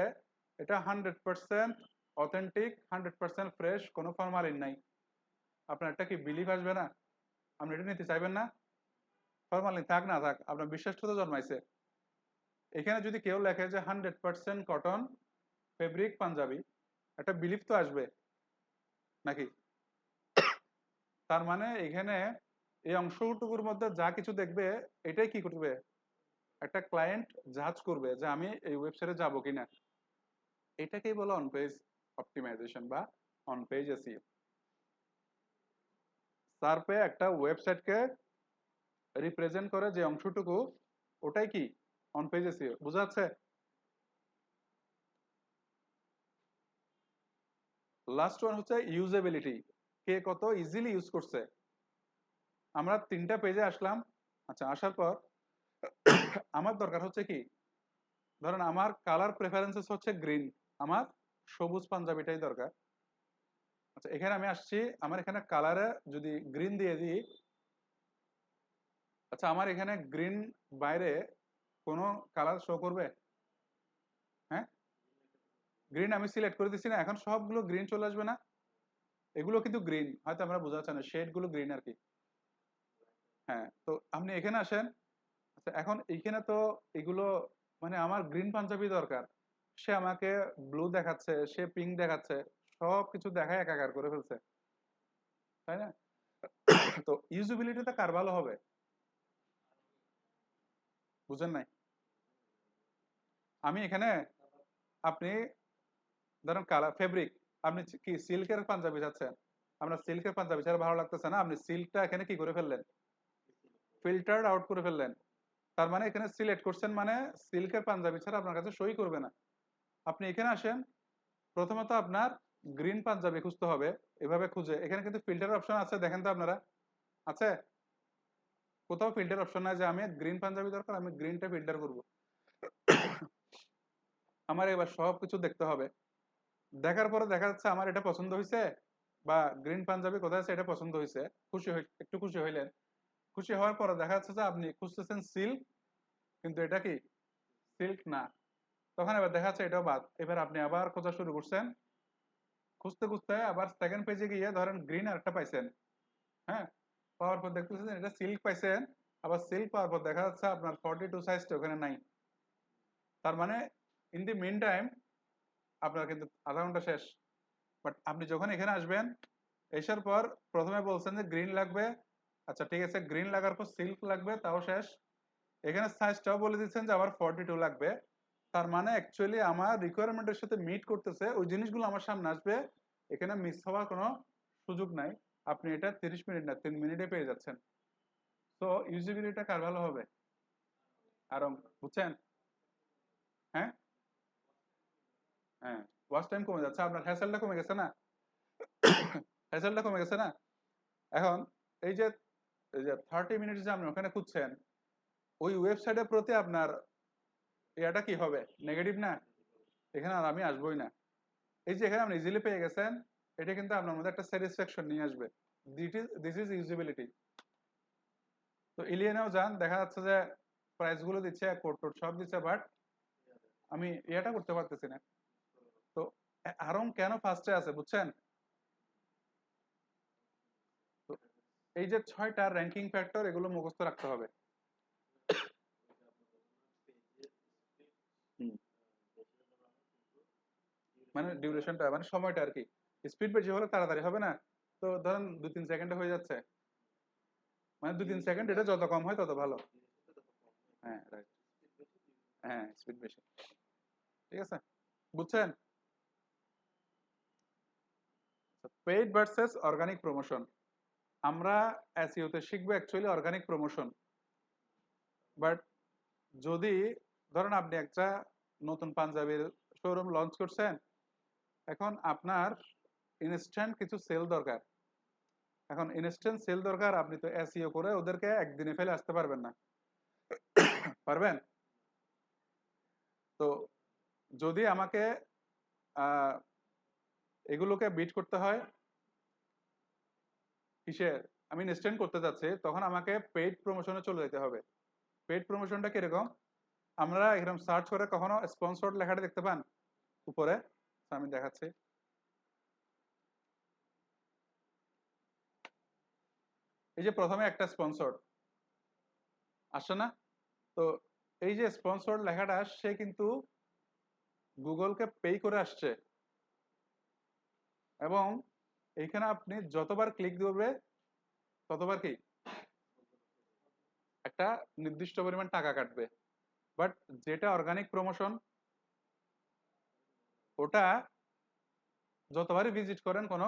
এটা 100% অথেন্টিক, 100% ফ্রেশ, কোনো ফরমালিন নাই, আপনার এটা কি বিলিভ আসবে না? আপনি এটা নিতে চাইবেন না? ফরমালিন থাক না থাক, আপনার বিশ্বাসটা তো জন্মাইছে। এখানে যদি কেউ লেখে যে 100% কটন ফেব্রিক পাঞ্জাবি, একটা বিলিভ তো আসবে, নাকি? তার মানে এখানে এই অংশটুকুর মধ্যে যা কিছু দেখবে, এটাই কি করবে, একটা ক্লায়েন্ট জাজ করবে যে আমি এই ওয়েবসাইটে যাব কিনা। এটাকেই বলে অন পেজ অপটিমাইজেশন বা অন পেজ এসইও। সার্পে একটা ওয়েবসাইটকে রিপ্রেজেন্ট করে যে অংশটুকু, ওটাই কি অন পেজ এসইও, বুঝা যাচ্ছে? লাস্ট ওয়ান হচ্ছে ইউজেবিলিটি, কে কত ইজিলি ইউজ করছে। আমরা 3টা পেজে আসলাম, আচ্ছা আসার পর আমার দরকার হচ্ছে কি, ধরেন আমার কালার প্রেফারেন্সেস হচ্ছে গ্রিন, আমার সবুজ পাঞ্জাবিটাই দরকার। আচ্ছা, এখানে আমি আসছি, আমার এখানে কালারে যদি গ্রিন দিয়ে দিই, আচ্ছা আমার এখানে গ্রিন বাইরে কোনো কালার শো করবে? হ্যাঁ, গ্রিন আমি সিলেক্ট করে দিচ্ছি না, এখন সবগুলো গ্রিন চলে আসবে না? এগুলো কিন্তু গ্রিন, হয়তো আমরা বোঝা যাচ্ছে না, শেড গুলো গ্রিন আর কি। হ্যাঁ, তো আপনি এখানে আসেন। আচ্ছা, এখন এইখানে তো এগুলো মানে আমার গ্রিন পাঞ্জাবি দরকার, সে আমাকে ব্লু দেখাচ্ছে, সে পিঙ্ক দেখাচ্ছে, সব কিছু দেখায় একাকার করে ফেলছে, তাই না? তো ইউজিবিলিটিটা কার ভালো হবে? বুঝেন নাই? আমি এখানে, আপনি ধরেন কালার ফেব্রিক, আপনি কি সিল্কের পাঞ্জাবি চাচ্ছেন? আপনার সিল্কের পাঞ্জাবি ছাড়া ভালো লাগতেছে না, আপনি সিল্কটা এখানে কি করে ফেললেন, ফিল্টার্ড আউট করে ফেললেন। তার মানে এখানে সিলেক্ট করছেন মানে সিল্কের পাঞ্জাবি ছাড়া আপনার কাছে সই করবে না। আপনি এখানে আসেন, প্রথমত আপনার গ্রিন পাঞ্জাবি খুঁজতে হবে। এভাবে খুঁজে এখানে কিন্তু ফিল্টার অপশন আছে, দেখেন তো আপনারা, আছে? কোথাও ফিল্টার অপশন নাই যে আমি গ্রিন পাঞ্জাবি দরকার, আমি গ্রিনটা ফিল্টার করব। আমার এবার সবকিছু দেখতে হবে। দেখার পরে দেখা যাচ্ছে আমার এটা পছন্দ হয়েছে, বা গ্রিন পাঞ্জাবি কোথায় আছে এটা পছন্দ হয়েছে, একটু খুশি হইলেন। খুশি হওয়ার পরে দেখা যাচ্ছে যে আপনি খুঁজতেছেন সিল্ক, কিন্তু এটা কি সিল্ক না। তখন এবার দেখা যাচ্ছে এটাও বাদ, এবার আপনি আবার খোঁজা শুরু করছেন। খুঁজতে খুঁজতে আবার সেকেন্ড পেজে গিয়ে ধরেন গ্রিন আরেকটা পাইছেন। হ্যাঁ, পাওয়ার পর দেখতেছেন এটা সিল্ক পাইছেন। আবার সিল্ক পাওয়ার পর দেখা যাচ্ছে আপনার 42 সাইজটা ওখানে নাই। তার মানে ইন দি মিন টাইম আপনার কিন্তু আধা ঘন্টা শেষ। বাট আপনি যখন এখানে আসবেন, এসার পর প্রথমে বলছেন যে গ্রিন লাগবে, আচ্ছা ঠিক আছে, গ্রিন লাগার পর সিল্ক লাগবে, তাও শেষ। এখানে সাইজটাও বলে দিচ্ছেন যে আমার 42 লাগবে। তার মানে অ্যাকচুয়ালি আমার রিকোয়ারমেন্টের সাথে মিট করতেছে, ওই জিনিসগুলো আমার সামনে আসবে, এখানে মিস হওয়ার কোনো সুযোগ নাই। আপনি এটা 30 মিনিট না 3 মিনিটে পেয়ে যাচ্ছেন। তো ইউজিবিলিটিটা কার ভালো হবে? আরো, বুঝছেন? হ্যাঁ, হ্যাঁ, ওয়াচ টাইম কমে যাচ্ছে, আপনার হ্যাসেলটা কমে গেছে না? হ্যাসেলটা কমে গেছে না? এখন এই যে 30 মিনিট যে আপনি ওখানে খুঁজছেন, ওই ওয়েবসাইটের প্রতি আপনার এটা কি হবে, নেগেটিভ না? এখানে আর আমি আসবোই না। এই যে এখানে আপনি ইজিলি পেয়ে গেছেন, এটা কিন্তু আপনার মধ্যে একটা স্যাটিসফ্যাকশন নিয়ে আসবে। This is usability. তো ইলিয়েনেও যান, দেখা যাচ্ছে যে প্রাইস গুলো দিচ্ছে, কোড টোড সব দিচ্ছে, বাট আমি এটা করতে পারতেছি না। তো আরং কেন ফার্স্টে আছে বুঝছেন? তো এই যে 6টা র্যাঙ্কিং ফ্যাক্টর, এগুলো মুখস্থ রাখতে হবে। হুম, মানে ডিউরেশনটা মানে সময়টা আর কি, স্পিড বেশি হলে তাড়াতাড়ি হবে না। তো ধরেন 2-3 সেকেন্ডে হয়ে যাচ্ছে, মানে 2-3 সেকেন্ড, এটা যত কম হয় তত ভালো। হ্যাঁ, রাইট। হ্যাঁ, স্পিড বেশি। ঠিক আছে, বুঝছেন? Paid versus organic promotion. আমরা এসইও তে শিখবো অ্যাকচুয়ালি অর্গানিক প্রমোশন। বাট যদি ধরেন আপনি একটা নতুন পাঞ্জাবির শোরুম লঞ্চ করছেন, এখন আপনার ইনস্ট্যান্ট কিছু সেল দরকার। এখন ইনস্ট্যান্ট সেল দরকার, আপনি তো এসইও করে ওদেরকে একদিনে ফেলে আসতে পারবেন না, পারবেন? তো যদি আমাকে আহ, এগুলোকে বিট করতে হয় কিসে, আমি ইনস্ট্যান্ট করতে যাচ্ছি, তখন আমাকে পেইড প্রমোশনে চলে যেতে হবে। পেইড প্রমোশনটা কিরকম? আমরা এরকম সার্চ করে কখনো স্পন্সর্ড লেখাটা দেখতে পান উপরে? আমি দেখাচ্ছি। এই যে প্রথমে একটা স্পন্সর্ড আসছে না? তো এই যে স্পন্সর্ড লেখাটা, সে কিন্তু গুগলকে পে করে আসছে, এবং এইখানে আপনি যতবার ক্লিক দিবে ততবার কি একটা নির্দিষ্ট পরিমাণ টাকা কাটবে। বাট যেটা অর্গানিক প্রমোশন, ওটা যতবারই ভিজিট করেন কোনো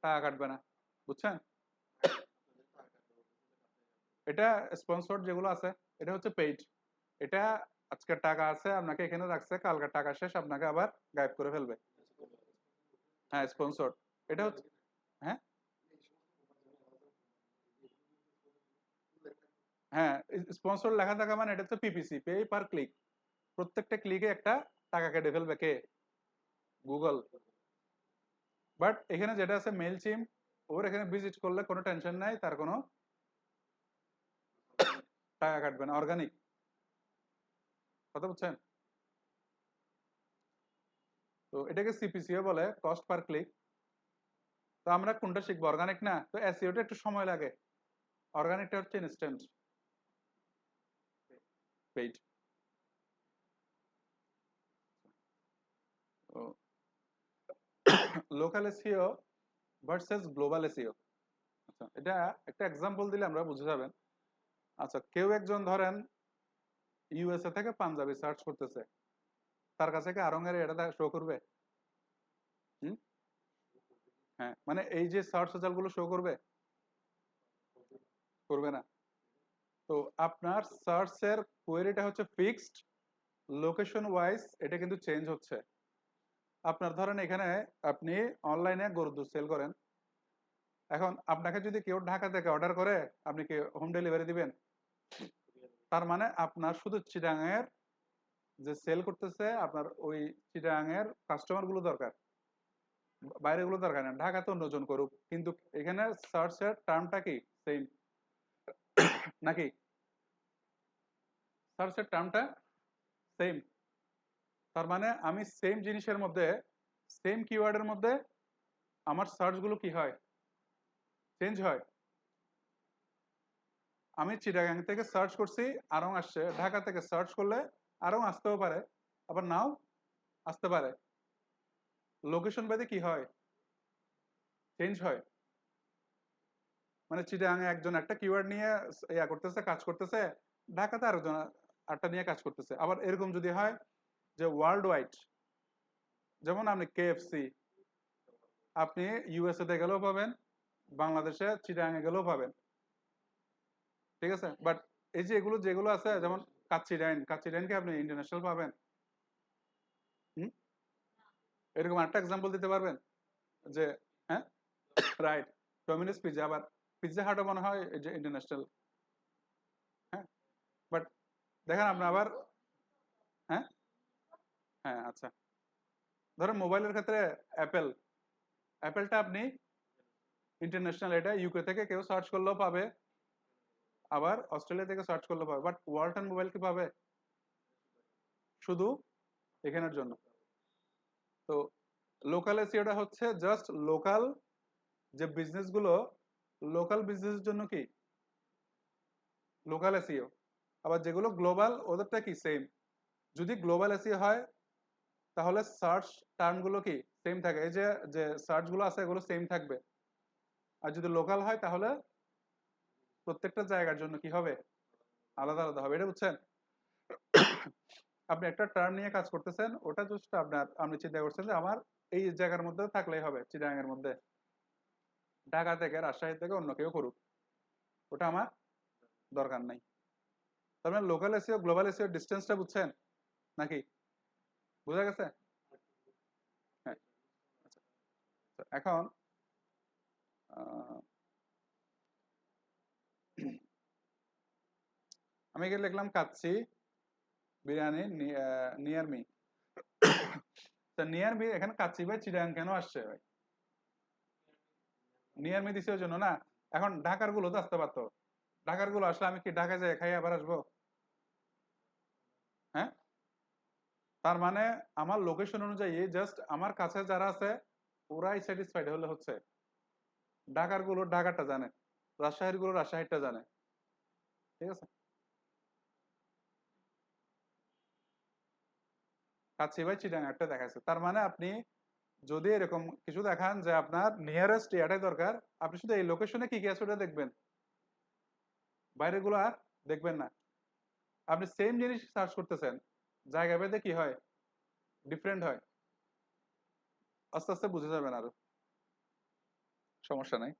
টাকা কাটবে না, বুঝছেন? এটা স্পন্সর্ড যেগুলো আছে, এটা হচ্ছে পেইড। এটা আজকের টাকা আছে, আপনাকে এখানে রাখছে, কালকের টাকা শেষ, আপনাকে আবার গায়েব করে ফেলবে। হ্যাঁ, স্পন্সর্ড। এটা হচ্ছে, হ্যাঁ, হ্যাঁ, স্পন্সর লেখা থাকা মানে এটা হচ্ছে পিপিসি, পে পার ক্লিক। প্রত্যেকটা ক্লিকে একটা টাকা কেটে ফেলবে কে? গুগল। বাট এখানে যেটা আছে মেল চিম, ওর এখানে ভিজিট করলে কোনো টেনশন নাই, তার কোনো টাকা কাটবে না, অর্গানিক। কথা বুঝছেন? তো এটাকে সিপিসিও বলে, কস্ট পার ক্লিক। তো আমরা কোনটা শিখবো, অর্গানিক না? তো এসইওটা একটু সময় লাগে, অর্গানিকটা হচ্ছে instant. Paid. Local SEO versus global SEO. আচ্ছা, এটা একটা এক্সাম্পল দিলে আমরা বুঝে যাবেন। আচ্ছা, কেউ একজন ধরেন ইউএসএ থেকে পাঞ্জাবি সার্চ করতেছে, তার কাছে কি আরং এর এটা শো করবে? হুম? হ্যাঁ, মানে এই যে সার্চ রেজাল্ট গুলো শো করবে? করবে না। তো আপনার সার্চের কোয়েরিটা হচ্ছে ফিক্সড, লোকেশন ওয়াইজ এটা কিন্তু চেঞ্জ হচ্ছে। আপনার ধরেন এখানে আপনি অনলাইনে গরুর দুধ সেল করেন, এখন আপনাকে যদি কেউ ঢাকা থেকে অর্ডার করে, আপনি কি হোম ডেলিভারি দিবেন? তার মানে আপনার শুধু চিটাগাংয়ের যে সেল করতেছে আপনার ওই চিটাগাংয়ের কাস্টমার গুলো দরকার, বাইরে গুলো দরকার না, ঢাকাতে অন্যজন করুক, কিন্তু এখানে সার্চের টার্মটা কি সেম নাকি? সার্চের টার্মটা সেম। তার মানে আমি সেম জিনিসের মধ্যে, সেম কিওয়ার্ডের মধ্যে আমার সার্চ গুলো কি হয়, চেঞ্জ হয়। আমি চিটাগাং থেকে সার্চ করছি, আরং আসছে, ঢাকা থেকে সার্চ করলে আরং আসতেও পারে, আবার নাও আসতে পারে। লোকেশন ভেদে কি হয়, চেঞ্জ হয়। মানে চিটাগাং এ একজন একটা কিওয়ার্ড নিয়ে ইয়া করতেছে, কাজ করতেছে, ঢাকাতে আরেকজন আরেকটা নিয়ে কাজ করতেছে। আবার এরকম যদি হয় যে ওয়ার্ল্ড ওয়াইড, যেমন আপনি কেএফসি আপনি ইউএসএ তে গেলেও পাবেন, বাংলাদেশে চিটাগাং এ গেলেও পাবেন, ঠিক আছে? বাট এই যে এগুলো যেগুলো আছে, যেমন কাচ্চি ডাইনকে আপনি ইন্টারন্যাশনাল পাবেন? হুম? এরকম একটা এক্সাম্পল দিতে পারবেন যে, হ্যাঁ, রাইট, ডমিনোস পিৎজা, আবার পিৎজা হাটও মনে হয় যে ইন্টারন্যাশনাল। হ্যাঁ, বাট দেখেন আপনি আবার, হ্যাঁ, হ্যাঁ, আচ্ছা, ধরেন মোবাইলের ক্ষেত্রে অ্যাপেল, অ্যাপেলটা আপনি ইন্টারন্যাশনাল, এটা ইউকে থেকে কেউ সার্চ করলেও পাবে, আবার অস্ট্রেলিয়া থেকে সার্চ করলেও পাবে, বাট ওয়ালটন মোবাইল কি পাবে? শুধু এখানের জন্য। তো লোকাল এসিওটা হচ্ছে জাস্ট লোকাল যে বিজনেস গুলো, লোকাল বিজনেসের জন্য কি লোকাল এসিও। আবার যেগুলো গ্লোবাল ওদেরটা কি সেম। যদি গ্লোবাল এসিও হয় তাহলে সার্চ টার্ম গুলো কি সেম থাকে, এই যে যে সার্চ গুলো আছে এগুলো সেম থাকবে। আর যদি লোকাল হয় তাহলে প্রত্যেকটা জায়গার জন্য কি হবে, আলাদা আলাদা হবে। এটা বুঝছেন? আপনি একটা টার্ম নিয়ে কাজ করতেছেন, ওটা জাস্ট আপনার, আপনি চিন্তা করছেন যে আমার এই জায়গার মধ্যে থাকলেই হবে, চিটাগাং এর মধ্যে, ঢাকা থেকে রাজশাহী থেকে অন্য কেউ করুক, ওটা আমার দরকার নাই। তার মানে লোকাল এসিও গ্লোবাল এসিও ডিস্টেন্সটা বুঝছেন নাকি? বোঝা গেছে? হ্যাঁ, আচ্ছা। তো এখন আহ, আমি এখানে লিখলাম কাচ্চি বিরিয়ানি নিয়ার মি। তো নিয়ার মি, এখানে কাচ্চি ভাই চিটাগাং কেন আসছে ভাই? নিয়ার মি দিছে ওই জন্য না? এখন ঢাকার গুলো তো আসতে পারতো, ঢাকার গুলো আসলে আমি কি ঢাকায় যাই খাই আবার আসবো? হ্যাঁ, তার মানে আমার লোকেশন অনুযায়ী জাস্ট আমার কাছে যারা আছে ওরাই স্যাটিসফাইড হলে হচ্ছে। ঢাকার গুলো ঢাকারটা জানে, রাজশাহীর গুলো রাজশাহীরটা জানে, ঠিক আছে? কাচ্চি ভাই চিটাগাং একটা দেখাচ্ছে, তার মানে আপনি যদি এরকম কিছু দেখান যে আপনার নিয়ারেস্ট এটাই দরকার, আপনি শুধু এই লোকেশনে কি কি আছে ওটা দেখবেন, বাইরের গুলো আর দেখবেন না। আপনি সেম জিনিস সার্চ করতেছেন, জায়গা ভেদে কি হয়, ডিফারেন্ট হয়, আস্তে আস্তে বুঝে যাবেন, আরো সমস্যা নাই।